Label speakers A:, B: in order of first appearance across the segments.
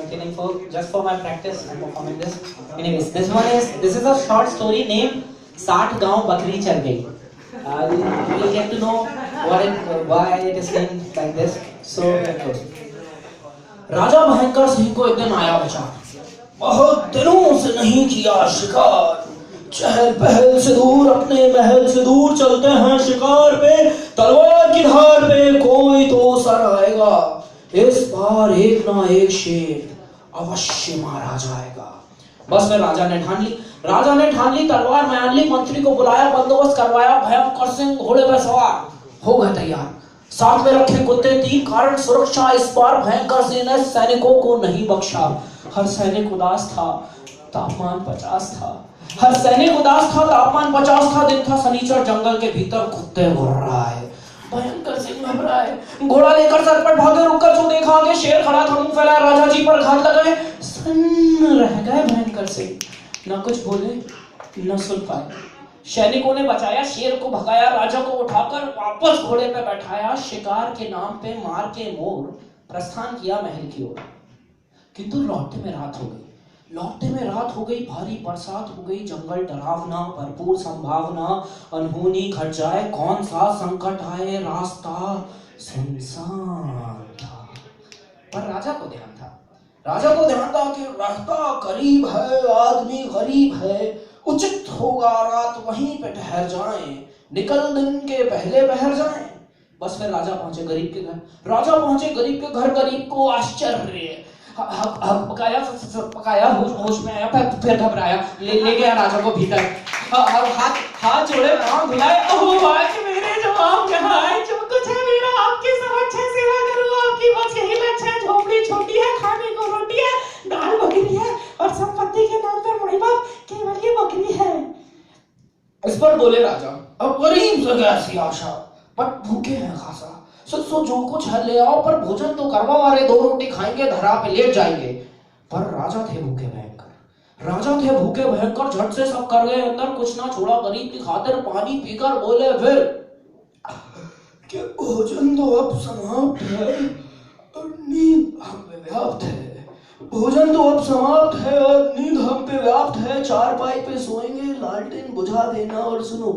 A: killing for just for my practice. I'm performing this. Anyways, this is a short story named 60 गांव बकरी चढ़ गई. You'll get to know why it is named like this. So राजा भयंकर सिंह को एक दिन आया विचार, बहुत दिनों से नहीं किया शिकार, चहल पहल से दूर अपने महल से दूर चलते हैं शिकार पे, तलवार की धार पे कोई तो सर आएगा, इस बार एक ना एक शेर अवश्य मारा जाएगा. बस फिर राजा ने ठान ली, तलवार मान ली, मंत्री को बुलाया, बंदोबस्त करवाया, भयंकर सिंह घोड़े पर सवार हो गए तैयार, साथ में रखे कुत्ते 3 कारण सुरक्षा. इस बार भयंकर सिंह ने सैनिकों को नहीं बख्शा. हर सैनिक उदास था, तापमान 50 था. हर सैनिक उदास था, तापमान 50 था. दिन था शनिचर, जंगल के भीतर कुत्ते घुर रहा है. भयंकर सिंह घबराए, घोड़ा लेकर सरपट भागे. रुककर जो देखा आगे शेर खड़ा था, मुंह फैलाया, राजा जी पर घात लगाए. सन्न रह गए भयंकर सिंह, न कुछ बोले न सुन पाए. सैनिकों ने बचाया, शेर को भगाया, राजा को उठाकर वापस घोड़े पर बैठाया. शिकार के नाम पे मार के मोर प्रस्थान किया महल की ओर. किंतु लौटते में रात हो गई, भारी बरसात हो गई, जंगल डरावना, भरपूर संभावना, अनहोनी घट जाए, कौन सा संकट आए, रास्ता सुनसान था. पर राजा को ध्यान था कि रास्ता करीब है, आदमी गरीब है, उचित होगा रात वहीं पे ठहर जाएं, निकल दिन के पहले बहर जाएं. बस फिर राजा पहुंचे गरीब के घर. गरीब को आश्चर्य, पकाया, होश में आया, फिर घबराया, ले गया राजा को भीतर. हाथ जोड़े, पांव धुलाए. ओह आज मेरे जवाब कहाँ है, जो कुछ है मेरा आपके समक्ष है, सेवा करूँ आपकी, बस यही लक्ष्य है. झोपड़ी छोटी है, खाने को रोटी है, दाल बकरी है, और संपत्ति के नाम पर मुड़ीबाप केवल ये बकरी है. इस पर बोले राजा, अब गरीब से कैसी आशा, बट भूखे हैं खासा. सो जो कुछ है ले आओ, पर भोजन तो करवाओ, अरे 2 रोटी खाएंगे, धरा पे लेट जाएंगे. पर राजा थे भूखे भयंकर, झट से सब कर गए अंदर, कुछ ना छोड़ा गरीब की खातिर. पानी पीकर बोले फिर कि भोजन तो अब समाप्त है और नींद हम पे व्याप्त है. चारपाई पे सोएंगे, लालटेन बुझा देना, और सुनो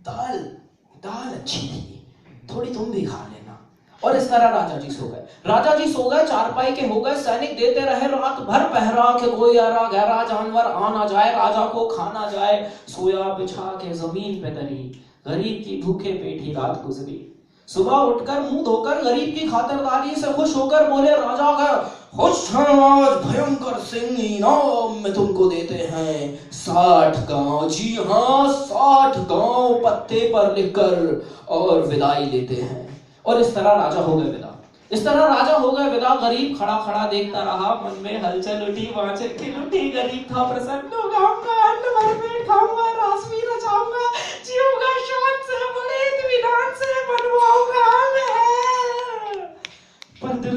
A: दाल अच्छी थी, थोड़ी तुम भी खा लेना. और इस तरह राजा जी सो गए, चारपाई के हो गए. सैनिक देते रहे रात भर पहरा के कोई अरा गहरा जानवर आ ना जाए, राजा को खा ना जाए. सोया बिछा के जमीन पे दरी, गरीब की भूखे पेट ही रात गुजरी. सुबह उठकर मुंह धोकर गरीब की खातिरदारी से खुश होकर बोले राजा का, खुश आज भयंकर सिंह, इनाम में तुमको देते हैं 60 गांव. जी हाँ, 60 गांव पत्ते पर लिखकर और विदाई लेते हैं. और इस तरह राजा हो गए विदा. गरीब खड़ा देखता रहा, मन में हलचल उठी, वांछिल की लुटी. गरीब था प्रसन्न, गाऊंगा अन्न भर पेट खाऊंगा, रास भी रचाऊंगा, जीऊंगा शान से, बड़े इत्मीनान से बनवाऊंगा मैं. पर दिल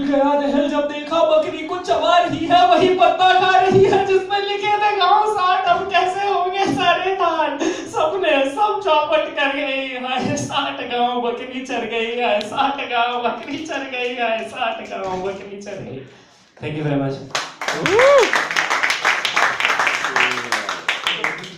A: गया दहल जब देखा बकरी कुछ चबा रही है, वही पत्ता खा रही है जिसमें लिखे थे गांव 60. अब कैसे होंगे सारे धान, सब चौपट कर गई. 60 गांव बकरी चढ़ गई है, 60 गांव बकरी चढ़ गई है, 60 गांव बकरी चढ़ गई. Thank you very much.